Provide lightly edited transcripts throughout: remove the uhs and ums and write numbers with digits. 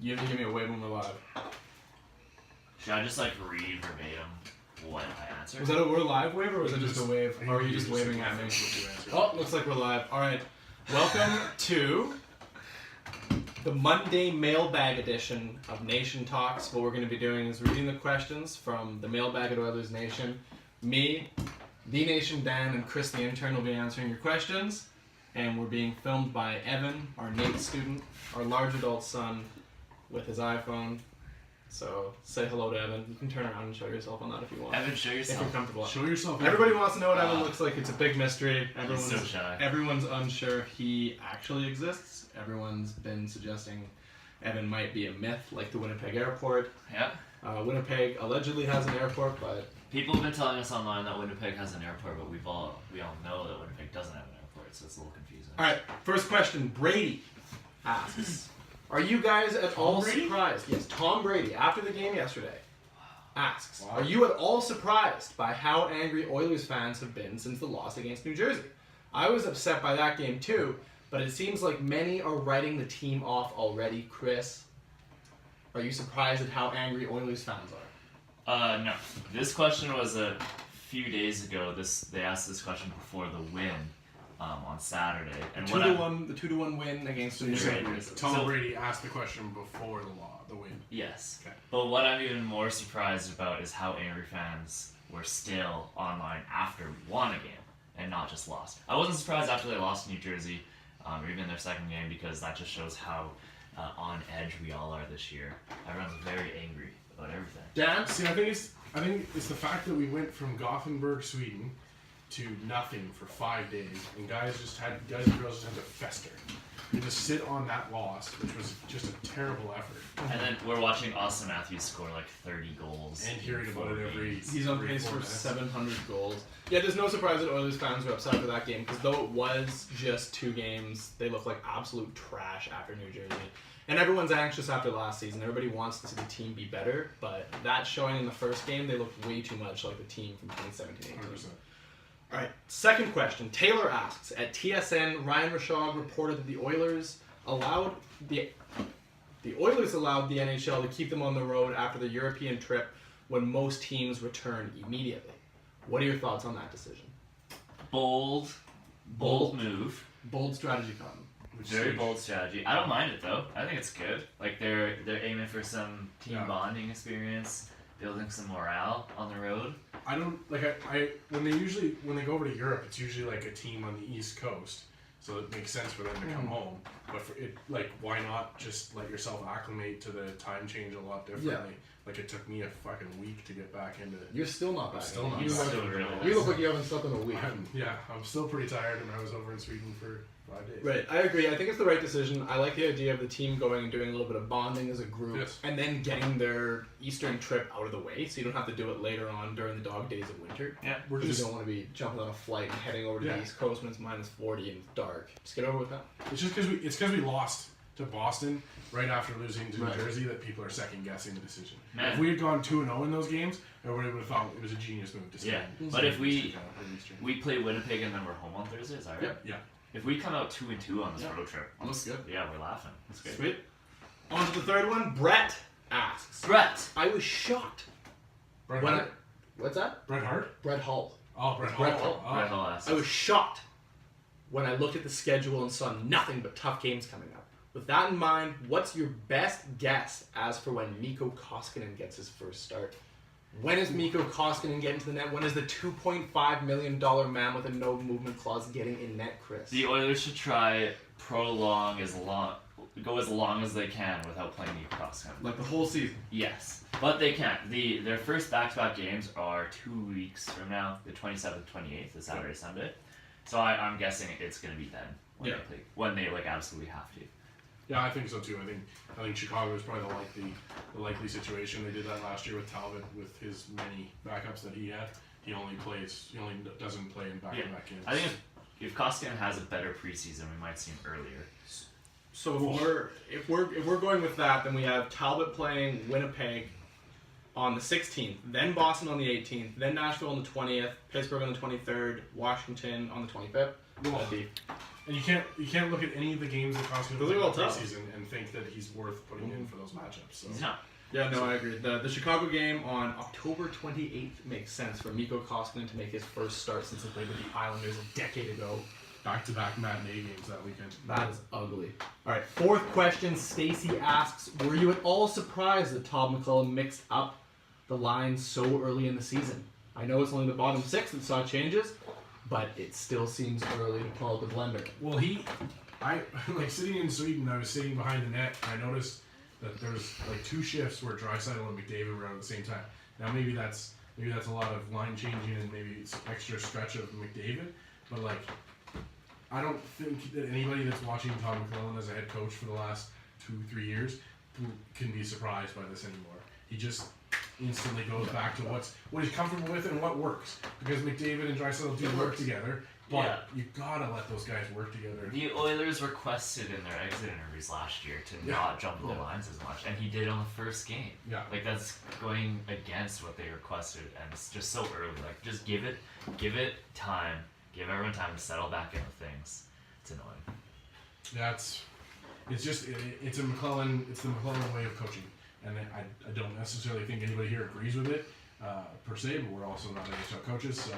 You have to give me a wave when we're live. Should I just like read verbatim what I answered? Was that a we're live wave or was it just a wave? Or are you just waving at me? Oh, looks like we're live. Alright. Welcome to the Monday Mailbag edition of Nation Talks. What we're going to be doing is reading the questions from the Mailbag at OilersNation. Me, The Nation Dan, and Chris the intern will be answering your questions. And we're being filmed by Evan, our NAIT student, our large adult son, with his iPhone. So say hello to Evan. You can turn around and show yourself on that if you want. Evan, show yourself. If you're comfortable. Show yourself. Everybody wants to know what Evan looks like. It's a big mystery. He's so shy. Everyone's unsure he actually exists. Everyone's been suggesting Evan might be a myth, like the Winnipeg airport. Yeah. Winnipeg allegedly has an airport, but People have been telling us online that Winnipeg has an airport, but we all know that Winnipeg doesn't have an airport, so it's a little confusing. all right. First question. Brady asks, "Are you guys at all surprised?" Yes, Tom Brady, after the game yesterday, asks, "Are you at all surprised by how angry Oilers fans have been since the loss against New Jersey? I was upset by that game too, but it seems like many are writing the team off already." Chris, are you surprised at how angry Oilers fans are? No. This question was a few days ago. They asked this question before the win on Saturday. And The 2-1 win against the New Jersey. Tom Brady asked the question before the win. Yes. Okay. But what I'm even more surprised about is how angry fans were still online after we won a game and not just lost. I wasn't surprised after they lost to New Jersey, or even their second game, because that just shows how on edge we all are this year. Everyone's very angry about everything. Dan? See, I think it's the fact that we went from Gothenburg, Sweden, to nothing for 5 days, and guys and girls just had to fester and just sit on that loss, which was just a terrible effort. And then we're watching Austin Matthews score like 30 goals. And hearing about it every. He's on pace for 700 goals. Yeah, there's no surprise that Oilers fans were upset after that game, because though it was just 2 games, they look like absolute trash after New Jersey. And everyone's anxious after last season. Everybody wants to see the team be better, but that showing in the first game, they looked way too much like the team from 2017-18. 100%. All right, second question. Taylor asks, at TSN, Ryan Rishaug reported that the Oilers allowed the NHL to keep them on the road after the European trip when most teams return immediately. What are your thoughts on that decision? Bold move. Bold strategy, Cotton. Very bold strategy. I don't mind it though. I think it's good. Like they're aiming for some team bonding experience, building some morale on the road. I don't like when they go over to Europe, it's usually like a team on the East Coast, so it makes sense for them to come home. But why not just let yourself acclimate to the time change a lot differently? Yeah. Like it took me a fucking week to get back into. You're still not back. Still not You back. look like you haven't slept in a week. I'm still pretty tired, and I was over in Sweden for 5 days. Right, I agree. I think it's the right decision. I like the idea of the team going and doing a little bit of bonding as a group, and then getting their Eastern trip out of the way, so you don't have to do it later on during the dog days of winter. Yeah, you don't want to be jumping on a flight and heading over to the East Coast when it's minus 40 and it's dark. Just get over with that. It's just because we lost to Boston right after losing to New Jersey that people are second guessing the decision. If we had gone 2-0 in those games, everybody would have thought it was a genius move to stay. Yeah, but if we play Winnipeg and then we're home on Thursday, is that right? Yeah. If we come out 2-2 on this road trip, That's good. Yeah, we're laughing. That's great. Sweet. On to the third one. Brett asks. Brett! I was shocked. What's that? Bret Hart? Brett Hull. Oh, Bret Hart. Brett Hull. Brett Hull asks. I was shocked when I looked at the schedule and saw nothing but tough games coming up. With that in mind, what's your best guess as for when Mikko Koskinen gets his first start? When is Mikko Koskinen getting to the net? When is the $2.5 million man with a no movement clause getting in net, Chris? The Oilers should try go as long as they can without playing Mikko Koskinen. Like the whole season? Yes, but they can't. Their first back-to-back games are 2 weeks from now, the 27th, 28th, the Saturday, Sunday. So I'm guessing it's going to be then when they absolutely have to. Yeah, I think so too. I think Chicago is probably the likely situation. They did that last year with Talbot with his many backups that he had. He only doesn't play in back-to-back games. I think if Koskinen has a better preseason, we might see him earlier. So if we're going with that, then we have Talbot playing Winnipeg on the 16th, then Boston on the 18th, then Nashville on the 20th, Pittsburgh on the 23rd, Washington on the 25th. That'd be And you can't look at any of the games that Koskinen Those played are all in tough. preseason and think that he's worth putting in for those matchups. So. He's not. Yeah, no, I agree. The Chicago game on October 28th makes sense for Mikko Koskinen to make his first start since he played with the Islanders a decade ago. Back-to-back matinee games that weekend. That is ugly. All right, fourth question. Stacy asks, were you at all surprised that Todd McLellan mixed up the lines so early in the season? I know it's only the bottom six that saw changes, but it still seems early to pull out the blender. Well, I like sitting in Sweden. I was sitting behind the net, and I noticed that there's like 2 shifts where Draisaitl and McDavid were out at the same time. Now maybe that's a lot of line changing and maybe it's extra stretch of McDavid, but like I don't think that anybody that's watching Todd McLellan as a head coach for the last 2-3 years can be surprised by this anymore. He just instantly goes back to what he's comfortable with and what works, because McDavid and Draisaitl do work together. But you gotta let those guys work together. The Oilers requested in their exit interviews last year to not jump the lines as much, and he did on the first game. Yeah. Like that's going against what they requested, and it's just so early. Like just give it time, give everyone time to settle back into things. It's annoying. It's the McLellan way of coaching, and I don't necessarily think anybody here agrees with it per se, but we're also not NHL coaches, so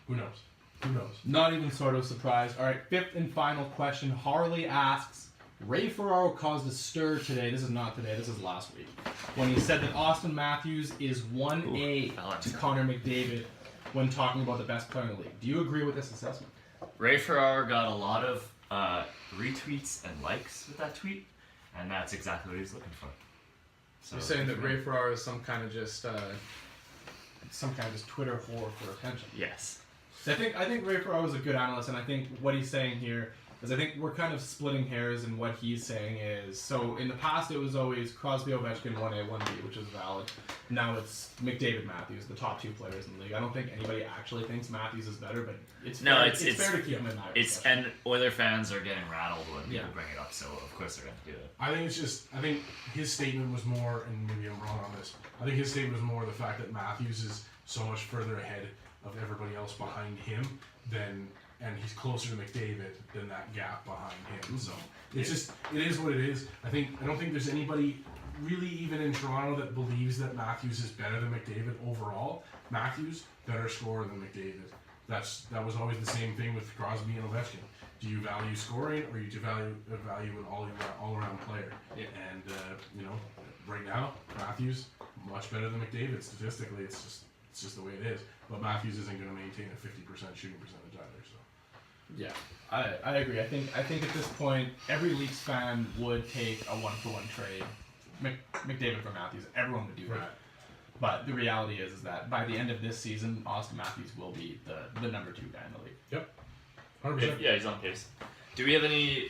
who knows? Who knows? Not even sort of surprised. All right, fifth and final question. Harley asks, Ray Ferraro caused a stir today. This is not today. This is last week. When he said that Austin Matthews is 1A to Connor McDavid when talking about the best player in the league. Do you agree with this assessment? Ray Ferraro got a lot of retweets and likes with that tweet, and that's exactly what he was looking for. So You're saying that Ray Ferraro is some kind of just Twitter whore for attention. Yes. So I think Ray Ferraro is a good analyst, and I think what he's saying here is I think we're kind of splitting hairs, and what he's saying is, so in the past it was always Crosby, Ovechkin, 1A, 1B, which is valid. Now it's McDavid, Matthews, the top 2 players in the league. I don't think anybody actually thinks Matthews is better, but it's fair to keep him in that. And Oiler fans are getting rattled when people bring it up, so of course they're going to do it. I think his statement was more, and maybe I'm wrong on this, I think his statement was more the fact that Matthews is so much further ahead of everybody else behind him and he's closer to McDavid than that gap behind him. So it is what it is. I don't think there's anybody really even in Toronto that believes that Matthews is better than McDavid overall. Matthews, better scorer than McDavid. That was always the same thing with Crosby and Ovechkin. Do you value scoring, or do you value an all-around player? Yeah. And right now Matthews much better than McDavid statistically. It's just the way it is. But Matthews isn't going to maintain a 50% shooting percentage either. So. Yeah, I agree. I think at this point, every Leafs fan would take a 1-for-1 trade, McDavid for Matthews. Everyone would do that. But the reality is that by the end of this season, Austin Matthews will be the number 2 guy in the league. Yep. 100%. Yeah, he's on pace. Do we have any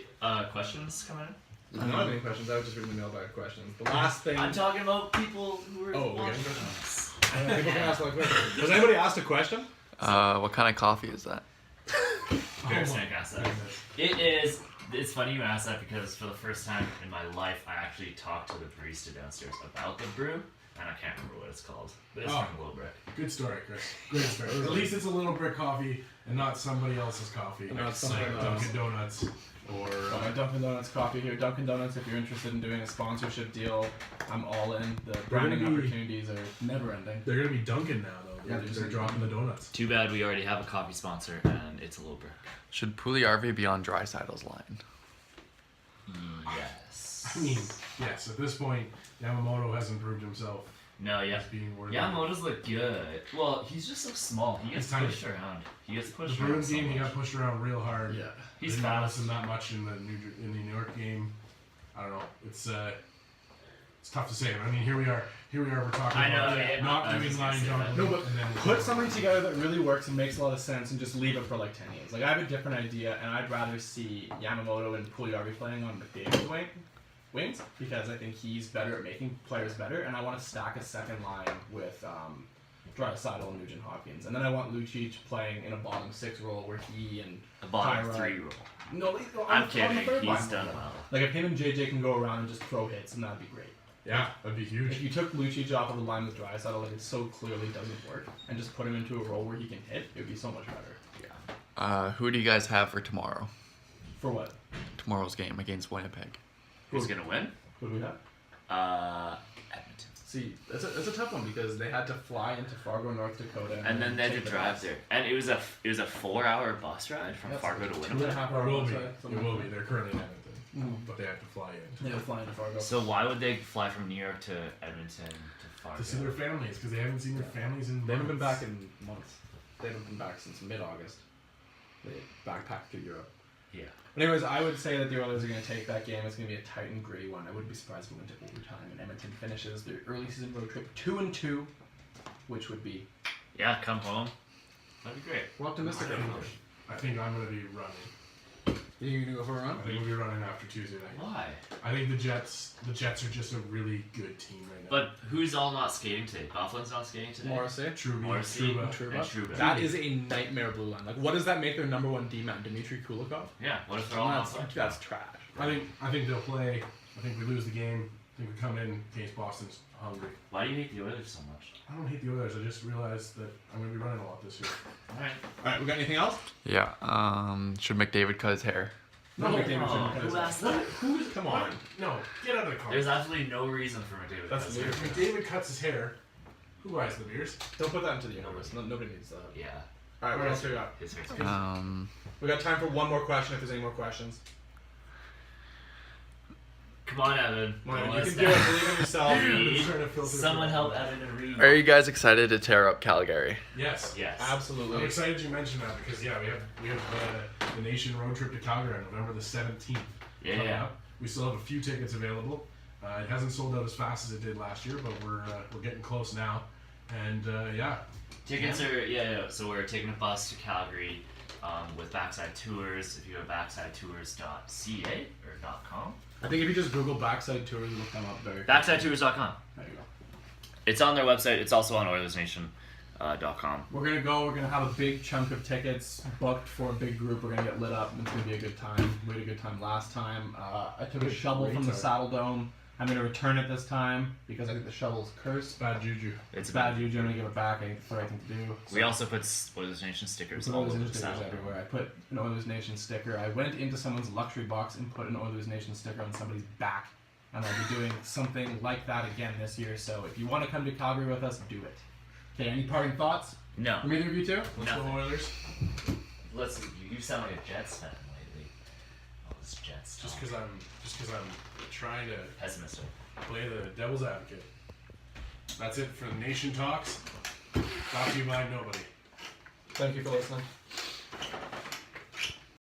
questions coming in? I don't have any questions. I was just reading the mailbag questions. The last thing. I'm talking about people who are Oh, watching okay. us. People can ask a question. Has anybody asked a question? What kind of coffee is that? Very snake asked that. It's funny you asked that because for the first time in my life, I actually talked to the barista downstairs about the brew, and I can't remember what it's called. But it's from Little Brick. Good story, Chris. Great story. At least it's a Little Brick coffee and not somebody else's coffee. Not Like somebody Dunkin' Donuts or. My Dunkin' Donuts coffee here. Dunkin' Donuts, if you're interested in doing a sponsorship deal, I'm all in. The branding opportunities are never ending. They're going to be Dunkin' now, though. Yeah, they're dropping the donuts. Too bad we already have a coffee sponsor, and it's a Little Brick. Should Puliarvi be on Draisaitl's line? Yes. I mean, yes, at this point, Yamamoto hasn't proved himself No, yeah. as being worthy. Yamamoto's look good. Well, he's just so small. He gets He's tiny. pushed around. He gets The pushed Bruins around so game, he much. got pushed around real hard. Yeah. He's Didn't notice fast. him that much in the New York game. I don't know. It's tough to say. I mean, here we are. We're talking I know, about yeah, not I was doing just gonna line say jump. that. No, but and then put something together that really works and makes a lot of sense and just leave it for like 10 years. Like, I have a different idea, and I'd rather see Yamamoto and Puliarvi playing on McDavid's wings because I think he's better at making players better, and I want to stack a second line with Draisaitl and Nugent Hopkins. And then I want Lucic playing in a bottom 6 role where he and A bottom Tyra- 3 rule. No, I'm on kidding. the third line. He's done well. Like, if him and JJ can go around and just throw hits, then that'd be great. yeah, that'd be huge. If you took Lucic off of the line with Draisaitl, like it so clearly doesn't work, and just put him into a role where he can hit, it would be so much better. Who do you guys have for tomorrow? For what? Tomorrow's game against Winnipeg. Who's gonna win? Who do we have? Edmonton. See, that's a tough one because they had to fly into Fargo, North Dakota, And then they had take to the drive bus. there, and it was a 4-hour bus ride from That's Fargo to 2.5 Winnipeg. It hours will be. outside, It something will like be. They're currently in Edmonton, but they have to fly in that. They had to fly into Fargo. So why would they fly from New York to Edmonton to Fargo? to see their families because they haven't seen their families in. They haven't been months. back in months. They haven't been back since mid-August. They backpacked through Europe. Yeah. But anyways, I would say that the Oilers are going to take that game. It's going to be a tight and gritty one. I wouldn't be surprised if we went to overtime and Edmonton finishes their early season road trip 2-2, which would be Yeah, come home. That'd be great. we're optimistic. I think I'm going to be running. You going to go for a run? I think we'll be running after Tuesday night. Why? I think the Jets are just a really good team right now. But who's all not skating today? Bufflin's not skating today. Morrissey. Morrissey Truba. Truba. and Trouba. That is a nightmare blue line. Like, what does that make their number one D-man? Dmitry Kulikov? Yeah. What if they're all not playing? That's trash. I think they'll play. I think we lose the game. I think we come in against Boston's hungry. Why do you hate the Oilers so much? I don't hate the Oilers. I just realized that I'm going to be running a lot this year. All right. All right, we got anything else? Yeah. Should McDavid cut his hair? No, McDavid shouldn't. Who asked What? that? Who's? Come on. No, get out of the car. There's absolutely no reason for McDavid. That's to weird. cut his If hair. David cuts his hair, who buys the beers? Don't put that into the universe. No, nobody needs that. Yeah. All right, what else do we got? His hair's We got time for one more question if there's any more questions. Come on, Evan. Come on, Don't you let can us do it. down. Believe in yourself. Read. Trying to filter Someone through. help Evan and read. Are you guys excited to tear up Calgary? Yes. Yes. I'm Absolutely. excited you mentioned that because we have the nation road trip to Calgary on November the 17th. Yeah, coming yeah. up. We still have a few tickets available. It hasn't sold out as fast as it did last year, but we're getting close now. And yeah, Tickets are So we're taking a bus to Calgary with Backside Tours. If you go to backsideTours.ca or .com. I think if you just Google Backside Tours, look them up very quickly. BacksideTours.com. There you go. It's on their website. It's also on OilersNation.com. We're gonna go. We're gonna have a big chunk of tickets booked for a big group. We're gonna get lit up. It's gonna be a good time. We had a good time last time. I took a shovel from the Saddle Dome. I'm gonna return it this time because I think the shovel's cursed. bad juju. It's bad juju. I'm gonna give it back. I think it's the right thing to do. We also put Oilers Nation stickers Put all Oilers over Nation the stickers saddle. everywhere. I put an Oilers Nation sticker. I went into someone's luxury box and put an Oilers Nation sticker on somebody's back. And I'll be doing something like that again this year. So if you want to come to Calgary with us, do it. Okay, any parting thoughts No. from either of you two? Let's go Nothing. Oilers. Listen, you sound like a Jets fan lately. All this Jets Just talk. because I'm trying to Pessimistic. play the devil's advocate. That's it for the Nation Talks. Brought to you by nobody. Thank you for listening.